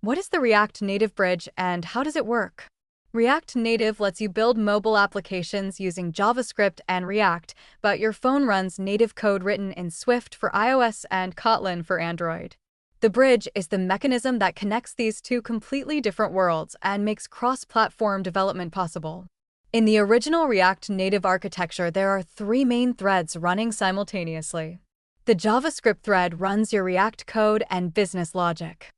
What is the React Native Bridge and how does it work? React Native lets you build mobile applications using JavaScript and React, but your phone runs native code written in Swift for iOS and Kotlin for Android. The bridge is the mechanism that connects these two completely different worlds and makes cross-platform development possible. In the original React Native architecture, there are three main threads running simultaneously. The JavaScript thread runs your React code and business logic.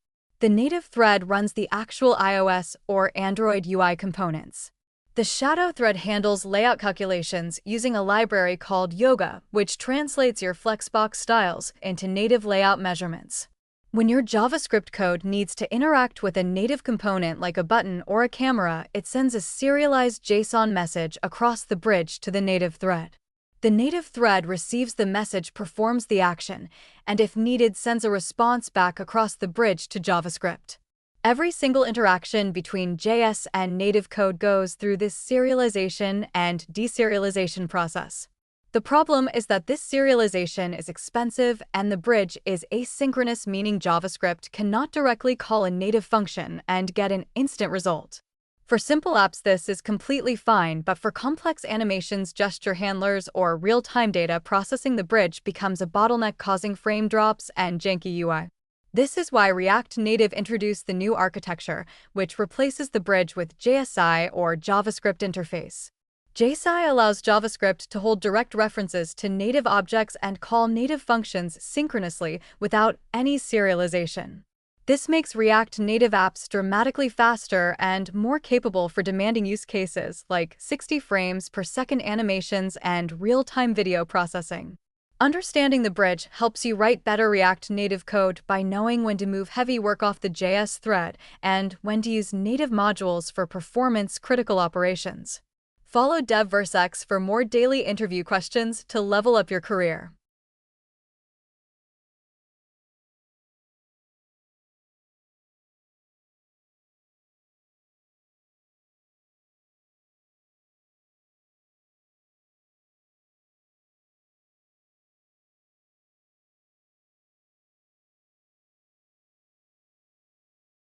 The native thread runs the actual iOS or Android UI components. The shadow thread handles layout calculations using a library called Yoga, which translates your Flexbox styles into native layout measurements. When your JavaScript code needs to interact with a native component like a button or a camera, it sends a serialized JSON message across the bridge to the native thread. The native thread receives the message, performs the action, and if needed, sends a response back across the bridge to JavaScript. Every single interaction between JS and native code goes through this serialization and deserialization process. The problem is that this serialization is expensive and the bridge is asynchronous, meaning JavaScript cannot directly call a native function and get an instant result. For simple apps, this is completely fine, but for complex animations, gesture handlers, or real-time data processing, the bridge becomes a bottleneck, causing frame drops and janky UI. This is why React Native introduced the new architecture, which replaces the bridge with JSI or JavaScript interface. JSI allows JavaScript to hold direct references to native objects and call native functions synchronously without any serialization. This makes React Native apps dramatically faster and more capable for demanding use cases like 60 frames per second animations and real-time video processing. Understanding the bridge helps you write better React Native code by knowing when to move heavy work off the JS thread and when to use native modules for performance-critical operations. Follow DevVerseX for more daily interview questions to level up your career.